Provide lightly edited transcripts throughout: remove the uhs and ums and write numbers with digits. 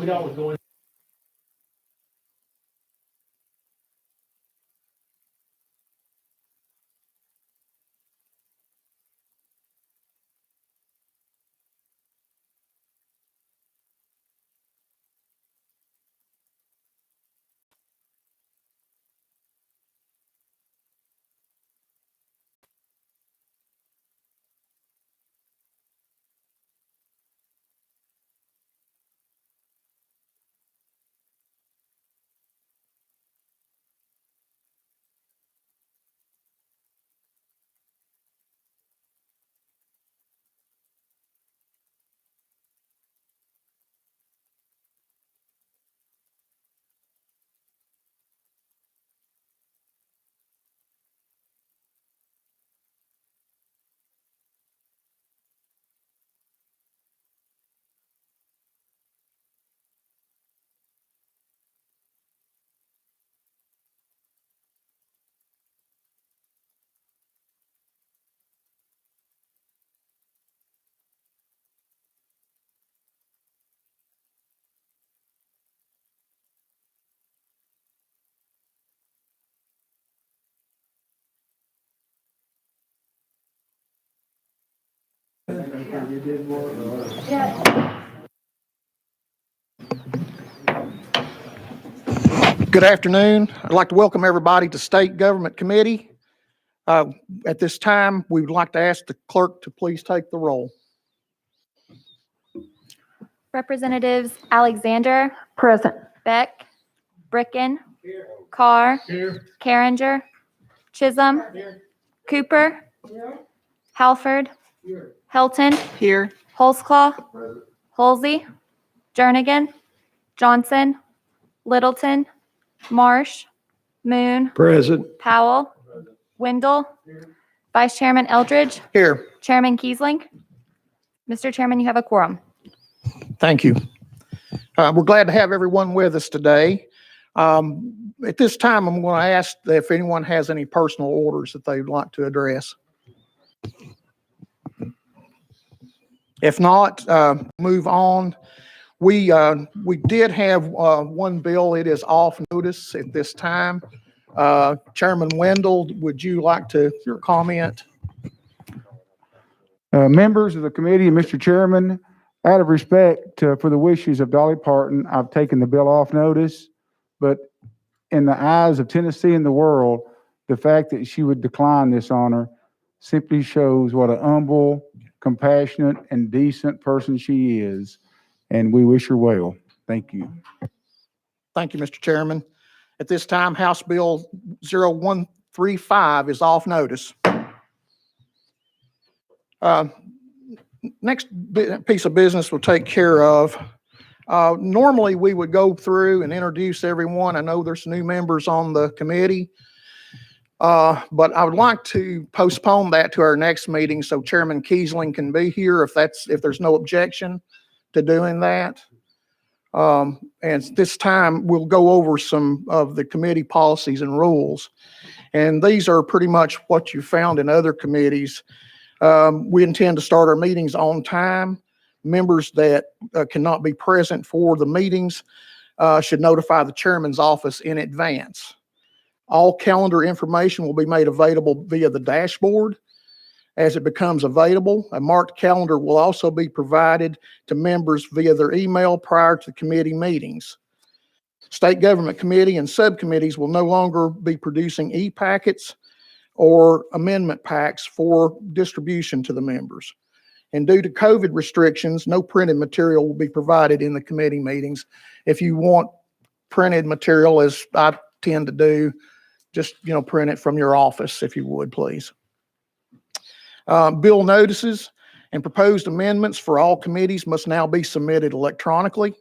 y'all was going. Good afternoon. I'd like to welcome everybody to State Government Committee. At this time, we would like to ask the clerk to please take the roll. Representatives Alexander, Present. Beck, Bricken, Carr, Carringer, Chisholm, Cooper, Halford, Helton, Here. Holsclaw, Holsey, Jernigan, Johnson, Littleton, Marsh, Moon, Present. Powell, Wendell, Vice Chairman Eldridge, Here. Chairman Kiesling. Mr. Chairman, you have a quorum. Thank you. We're glad to have everyone with us today. At this time, I'm going to ask if anyone has any personal orders that they'd like to address. If not, move on. We did have one bill. It is off notice at this time. Chairman Wendell, would you like to comment? Members of the committee and Mr. Chairman, out of respect for the wishes of Dolly Parton, I've taken the bill off notice, but in the eyes of Tennessee and the world, the fact that she would decline this honor simply shows what a humble, compassionate, and decent person she is, and we wish her well. Thank you. Thank you, Mr. Chairman. At this time, House Bill 0135 is off notice. Next piece of business we'll take care of. Normally, we would go through and introduce everyone. I know there's new members on the committee, but I would like to postpone that to our next meeting so Chairman Kiesling can be here if there's no objection to doing that. And this time we'll go over some of the committee policies and rules. And these are pretty much what you found in other committees. We intend to start our meetings on time. Members that cannot be present for the meetings should notify the chairman's office in advance. All calendar information will be made available via the dashboard. As it becomes available, a marked calendar will also be provided to members via their email prior to committee meetings. State Government Committee and subcommittees will no longer be producing e-packets or amendment packs for distribution to the members. And due to COVID restrictions, no printed material will be provided in the committee meetings. If you want printed material, as I tend to do, just print it from your office if you would, please. Bill notices and proposed amendments for all committees must now be submitted electronically.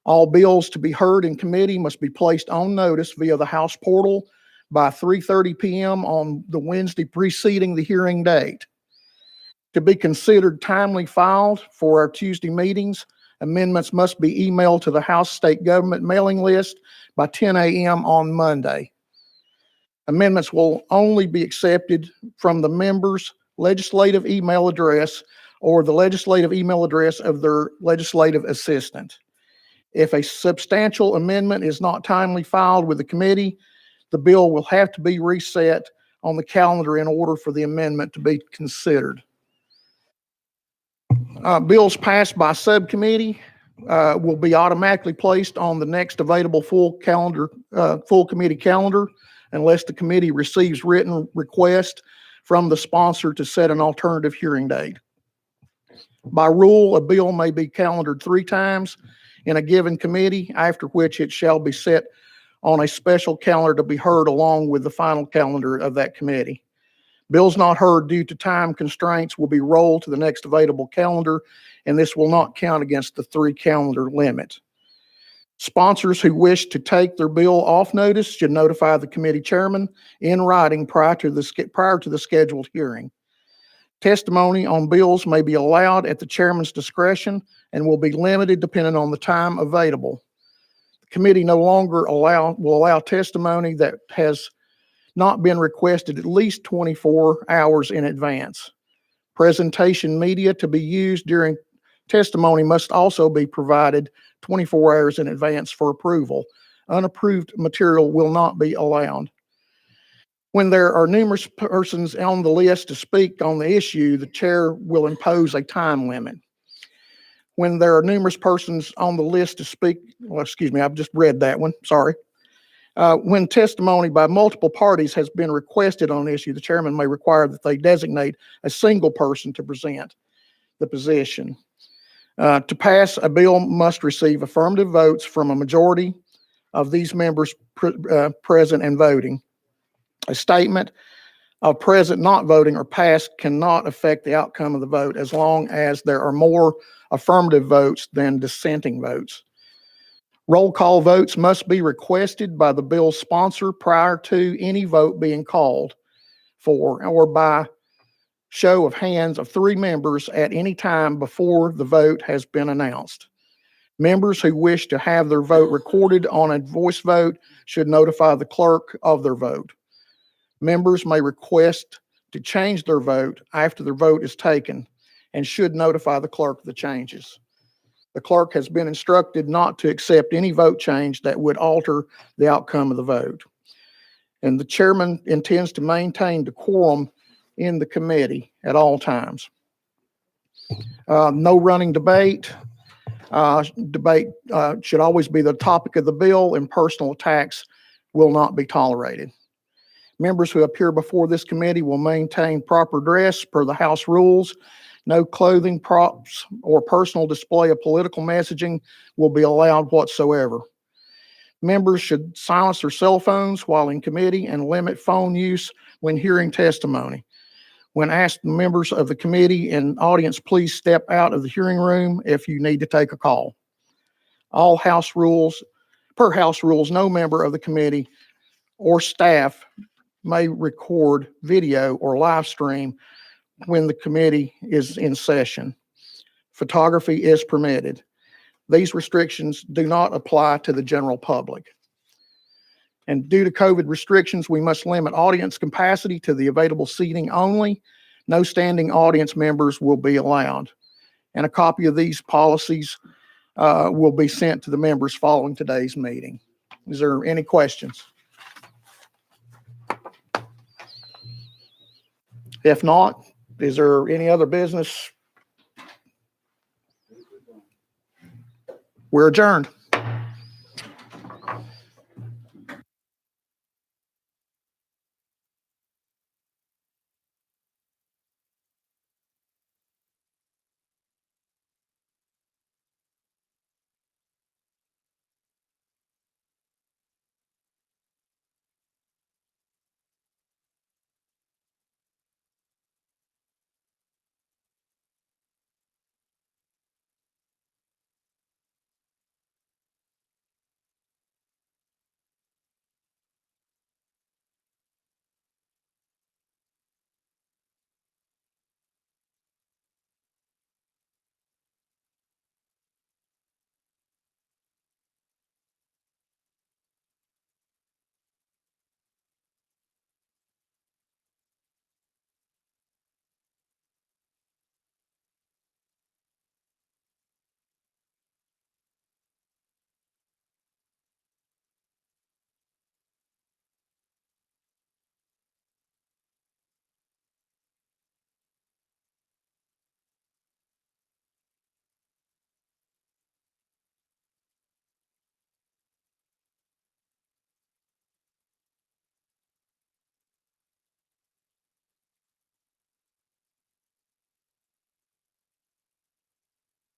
All bills to be heard in committee must be placed on notice via the House portal by 3:30 p.m. on the Wednesday preceding the hearing date. To be considered timely filed for our Tuesday meetings, amendments must be emailed to the House State Government mailing list by 10 a.m. on Monday. Amendments will only be accepted from the members' legislative email address or the legislative email address of their legislative assistant. If a substantial amendment is not timely filed with the committee, the bill will have to be reset on the calendar in order for the amendment to be considered. Bills passed by subcommittee will be automatically placed on the next available full committee calendar unless the committee receives written request from the sponsor to set an alternative hearing date. By rule, a bill may be calendared 3 times in a given committee, after which it shall be set on a special calendar to be heard along with the final calendar of that committee. Bills not heard due to time constraints will be rolled to the next available calendar, and this will not count against the 3 calendar limit. Sponsors who wish to take their bill off notice should notify the committee chairman in writing prior to the scheduled hearing. Testimony on bills may be allowed at the chairman's discretion and will be limited depending on the time available. The committee no longer will allow testimony that has not been requested at least 24 hours in advance. Presentation media to be used during testimony must also be provided 24 hours in advance for approval. Unapproved material will not be allowed. When there are numerous persons on the list to speak on the issue, the chair will impose a time limit. When there are numerous persons on the list to speak, I've just read that one, sorry. When testimony by multiple parties has been requested on an issue, the chairman may require that they designate a single person to present the position. To pass, a bill must receive affirmative votes from a majority of these members present and voting. A statement of present not voting or passed cannot affect the outcome of the vote as long as there are more affirmative votes than dissenting votes. Roll call votes must be requested by the bill's sponsor prior to any vote being called for, or by show of hands of 3 members at any time before the vote has been announced. Members who wish to have their vote recorded on a voice vote should notify the clerk of their vote. Members may request to change their vote after their vote is taken and should notify the clerk of the changes. The clerk has been instructed not to accept any vote change that would alter the outcome of the vote. And the chairman intends to maintain decorum in the committee at all times. No running debate. Debate should always be the topic of the bill, and personal attacks will not be tolerated. Members who appear before this committee will maintain proper dress per the House rules. No clothing, props, or personal display of political messaging will be allowed whatsoever. Members should silence their cell phones while in committee and limit phone use when hearing testimony. When asked, members of the committee and audience, please step out of the hearing room if you need to take a call. Per House rules, no member of the committee or staff may record video or live stream when the committee is in session. Photography is permitted. These restrictions do not apply to the general public. And due to COVID restrictions, we must limit audience capacity to the available seating only. No standing audience members will be allowed. And a copy of these policies will be sent to the members following today's meeting. Is there any questions? If not, is there any other business? We're adjourned.